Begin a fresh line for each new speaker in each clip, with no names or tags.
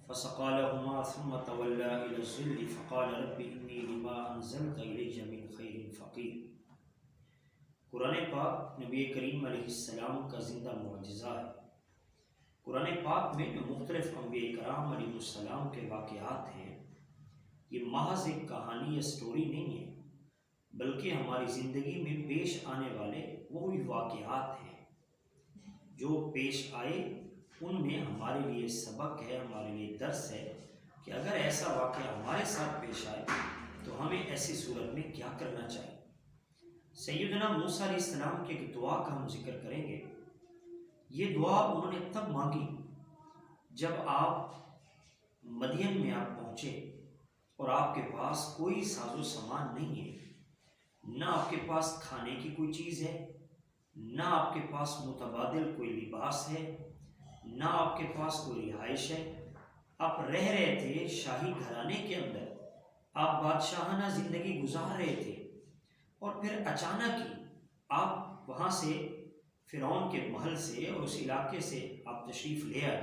فسقى لهما ثم تولى إلى الظل فقال رب إني لما أنزلت إلي من خير فقير۔ قرآن پاک نبی کریم علیہ السلام کا زندہ معجزہ ہے۔ قرآن پاک میں جو مختلف انبیاء کرام علیہ السلام کے واقعات ہیں، یہ محض ایک کہانی یا سٹوری نہیں ہے، بلکہ ہماری زندگی میں پیش آنے والے وہی واقعات ہیں جو پیش آئے، ان میں ہمارے لیے سبق ہے، ہمارے لیے درس ہے کہ اگر ایسا واقعہ ہمارے ساتھ پیش آئے تو ہمیں ایسی صورت میں کیا کرنا چاہیے۔ سیدنا موسیٰ علیہ السلام کی ایک دعا کا ہم ذکر کریں گے۔ یہ دعا انہوں نے تب مانگی جب آپ مدین میں آپ پہنچے اور آپ کے پاس کوئی ساز و سامان نہیں ہے، نہ آپ کے پاس کھانے کی کوئی چیز ہے، نہ آپ کے پاس متبادل کوئی لباس ہے، نہ آپ کے پاس کوئی رہائش ہے۔ آپ رہ رہے تھے شاہی گھرانے کے اندر، آپ بادشاہانہ زندگی گزار رہے تھے، اور پھر اچانک ہی آپ وہاں سے فرعون کے محل سے اور اس علاقے سے آپ تشریف لے آئے،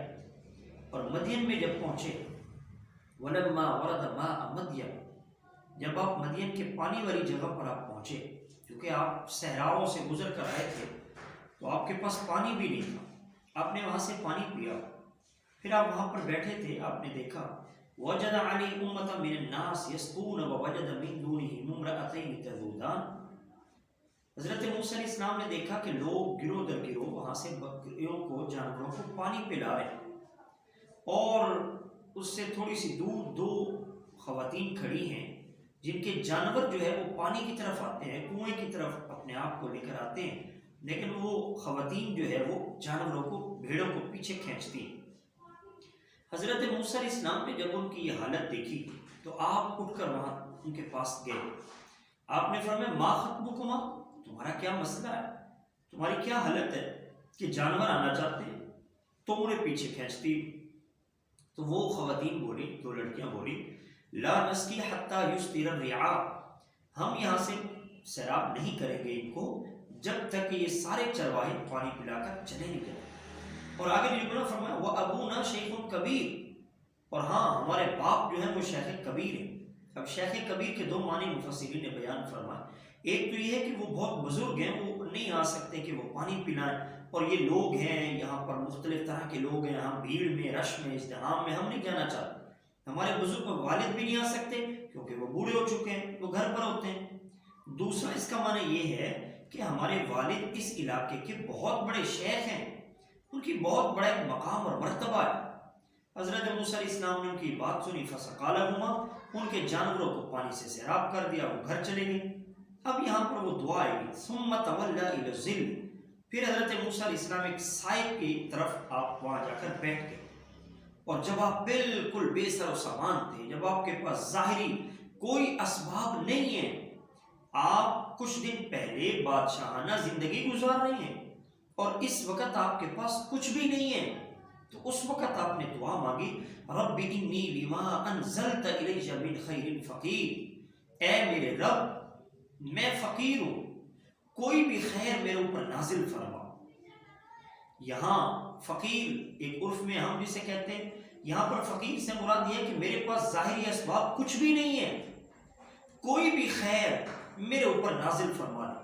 اور مدین میں جب پہنچے، وَلَمَّا وَرَدَ مَاءَ مَدْيَنَ، جب آپ مدین کے پانی والی جگہ پر آپ پہنچے، کیونکہ آپ صحراؤں سے گزر کر آئے تھے تو آپ کے پاس پانی بھی نہیں تھا، آپ نے وہاں سے پانی پیا، پھر آپ وہاں پر بیٹھے تھے، آپ نے دیکھا وَوَجَدَ عَلَيْهِ أُمَّةً مِّنَ النَّاسِ يَسْقُونَ وَوَجَدَ مِن دُونِهِمُ امْرَأَتَيْنِ تَذُودَانِ۔ حضرت موسیٰ علیہ السلام نے دیکھا کہ لوگ گروہ در گروہ وہاں سے بکریوں کو، جانوروں کو پانی پلا رہے ہیں، اور اس سے تھوڑی سی دور دو خواتین کھڑی ہیں جن کے جانور جو ہے وہ پانی کی طرف آتے ہیں، کنویں کی طرف اپنے آپ کو لے کر آتے ہیں، لیکن وہ خواتین جو ہے وہ جانوروں کو، بھیڑوں کو پیچھے کھینچتی ہیں۔ حضرت موسیٰ علیہ السلام نے جب ان کی یہ حالت دیکھی تو آپ اٹھ کر وہاں ان کے پاس گئے۔ آپ نے فرمایا ما خطبکما، تمہارا کیا مسئلہ ہے، تمہاری کیا حالت ہے کہ جانور آنا چاہتے ہیں تم انہیں پیچھے کھینچتی۔ تو وہ خواتین بولی، دو لڑکیاں بولی لا نسقی حتی یصدر الرعاء، ہم یہاں سے سیراب نہیں کریں گے ان کو جب تک کہ یہ سارے چرواہے پانی پلا کر چلے نہیں جائیں۔ اور آگے نبی فرمایا وَأَبُونَا شَيْخٌ کبیر، اور ہاں ہمارے باپ جو ہیں وہ شیخ کبیر ہیں۔ اب شیخ کبیر کے دو معنی مفسرین نے بیان فرمائے، ایک تو یہ ہے کہ وہ بہت بزرگ ہیں، وہ نہیں آ سکتے کہ وہ پانی پلائیں، اور یہ لوگ ہیں یہاں پر مختلف طرح کے لوگ ہیں، ہم بھیڑ میں، رش میں، ازدحام میں ہم نہیں جانا چاہتے، ہمارے بزرگ والد بھی نہیں آ سکتے کیونکہ وہ بوڑھے ہو چکے ہیں، وہ گھر پر ہوتے ہیں۔ دوسرا اس کا معنی یہ ہے کہ ہمارے والد اس علاقے کے بہت بڑے شیخ ہیں، ان کی بہت بڑا ایک مقام اور مرتبہ ہے۔ حضرت موسیٰ علیہ السلام نے ان کی بات سنی، فَسَقَىٰ لَهُمَا، ان کے جانوروں کو پانی سے سیراب کر دیا، وہ گھر چلے گئے۔ اب یہاں پر وہ دعا آئے گی ثُمَّ تَوَلَّىٰ إِلَى الظِّلِّ، پھر حضرت موسیٰ علیہ السلام ایک سائے کی طرف آپ وہاں جا کر بیٹھ گئے، اور جب آپ بالکل بے سر و سامان تھے، جب آپ کے پاس ظاہری کوئی اسباب نہیں ہیں، آپ کچھ دن پہلے بادشاہانہ زندگی گزار رہے ہیں اور اس وقت آپ کے پاس کچھ بھی نہیں ہے، تو اس وقت آپ نے دعا مانگی رب انی لما انزلت الی من خیر فقیر، اے میرے رب میں فقیر ہوں، کوئی بھی خیر میرے اوپر نازل فرما۔ یہاں فقیر ایک عرف میں ہم جسے کہتے ہیں، یہاں پر فقیر سے مراد یہ ہے کہ میرے پاس ظاہری اسباب کچھ بھی نہیں ہے، کوئی بھی خیر میرے اوپر نازل فرما دے۔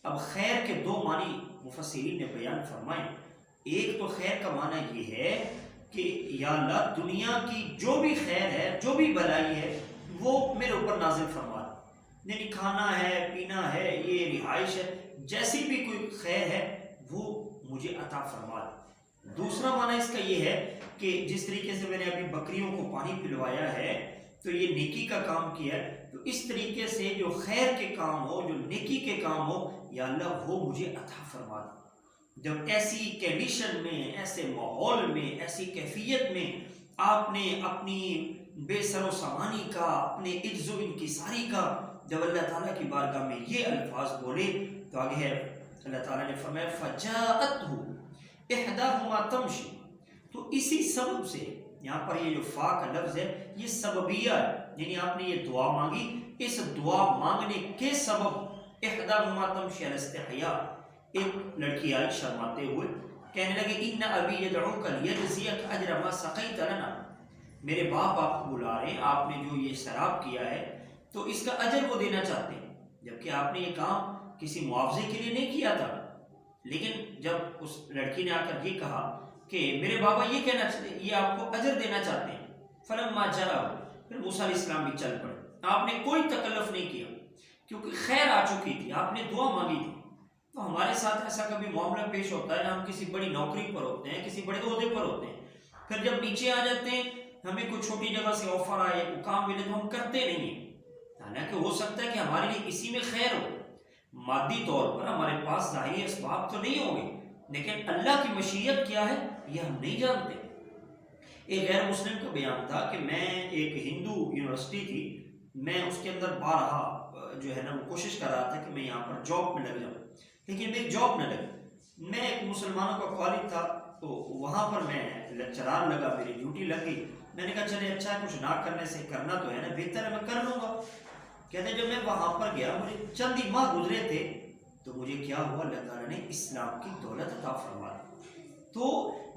اب خیر کے دو معنی مفسرین نے بیان فرمائے، ایک تو خیر کا معنی یہ ہے کہ یا اللہ دنیا کی جو بھی خیر ہے، جو بھی بھلائی ہے وہ میرے اوپر نازل فرما دے، یعنی کھانا ہے، پینا ہے، یہ رہائش ہے، جیسی بھی کوئی خیر ہے وہ مجھے عطا فرما دے۔ دوسرا معنی اس کا یہ ہے کہ جس طریقے سے میں نے ابھی بکریوں کو پانی پلوایا ہے تو یہ نیکی کا کام کیا ہے، تو اس طریقے سے جو خیر کے کام ہو، جو نیکی کے کام ہو، یا اللہ وہ مجھے عطا فرما دے۔ جب ایسی کنڈیشن میں، ایسے ماحول میں، ایسی کیفیت میں آپ نے اپنی بے سر و سامانی کا، اپنے عجز و انکساری کا جب اللہ تعالیٰ کی بارگاہ میں یہ الفاظ بولے تو آگے ہے اللہ تعالیٰ نے فرمایا فَجَاءَتْهُ إِحْدَاهُمَا تَمْشِي، تو اسی سبب سے یہاں پر یہ جو فا کا لفظ ہے یہ سببیہ ہے، یعنی آپ نے یہ دعا مانگی، اس دعا مانگنے کے سبب إِحْدَاهُمَا تَمْشِي عَلَى اسْتِحْيَاءٍ، ایک لڑکی آئی شرماتے ہوئے کہنے لگے ان ابی یدعوک لیجزیک اجر ما سقیت لنا، میرے باپ آپ کو بلا رہے ہیں، آپ نے جو یہ سراب کیا ہے تو اس کا اجر وہ دینا چاہتے ہیں، جبکہ آپ نے یہ کام کسی معاوضے کے لیے نہیں کیا تھا۔ لیکن جب اس لڑکی نے آ کر یہ کہا کہ میرے بابا یہ کہنا یہ آپ کو اجر دینا چاہتے ہیں، فلما جاء، پھر موسیٰ علیہ السلام بھی چل پڑے۔ آپ نے کوئی تکلف نہیں کیا کیونکہ خیر آ چکی تھی، آپ نے دعا مانگی تھی۔ تو ہمارے ساتھ ایسا کبھی معاملہ پیش ہوتا ہے، ہم کسی بڑی نوکری پر ہوتے ہیں، کسی بڑے عہدے پر ہوتے ہیں، پھر جب نیچے آ جاتے ہیں ہمیں کوئی چھوٹی جگہ سے آفر آئے، کوئی کام ملے تو ہم کرتے نہیں ہیں، حالانکہ ہو سکتا ہے کہ ہمارے لیے اسی میں خیر ہو۔ مادی طور پر ہمارے پاس ظاہری اسباب تو نہیں ہوں گے، لیکن اللہ کی مشیت کیا ہے یہ ہم نہیں جانتے۔ ایک غیر مسلم کا بیان تھا کہ میں ایک ہندو یونیورسٹی تھی، میں اس کے اندر بارہا جو ہے نا وہ کوشش کر رہا تھا کہ میں یہاں پر جاب میں لگ جاؤں، لیکن میری جاب نہ لگی۔ میں ایک مسلمانوں کا کالج تھا تو وہاں پر میں لیکچرار لگا، میری ڈیوٹی لگ گئی۔ میں نے کہا چلے اچھا ہے، کچھ نہ کرنے سے کرنا تو ہے نا، بہتر ہے میں کر لوں گا۔ کہتے ہیں جب میں وہاں پر گیا، مجھے چند ہی ماہ گزرے تھے تو مجھے کیا ہوا، اللہ تعالیٰ نے اسلام کی دولت عطا فرما دی۔ تو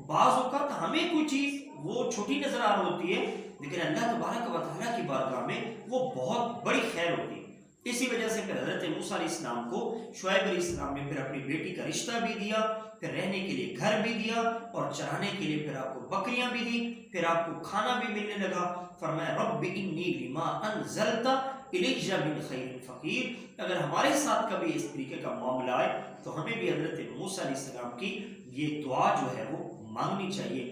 بعض اوقات ہمیں کوئی چیز وہ چھوٹی نظر آ رہی ہوتی ہے، لیکن اللہ تبارک و تعالیٰ کی بارگاہ میں وہ بہت بڑی خیر ہوتی ہے۔ اسی وجہ سے پھر حضرت موسیٰ علیہ السلام کو شعیب علیہ السلام نے پھر اپنی بیٹی کا رشتہ بھی دیا، پھر رہنے کے لیے گھر بھی دیا، اور چرانے کے لیے پھر آپ کو بکریاں بھی دی، پھر آپ کو کھانا بھی ملنے لگا۔ فرمایا رب انی لما انزلت الیج من خیر فقیر۔ اگر ہمارے ساتھ کبھی اس طریقے کا معاملہ آئے تو ہمیں بھی حضرت موسیٰ علیہ السلام کی یہ دعا جو ہے وہ مانگنی چاہیے۔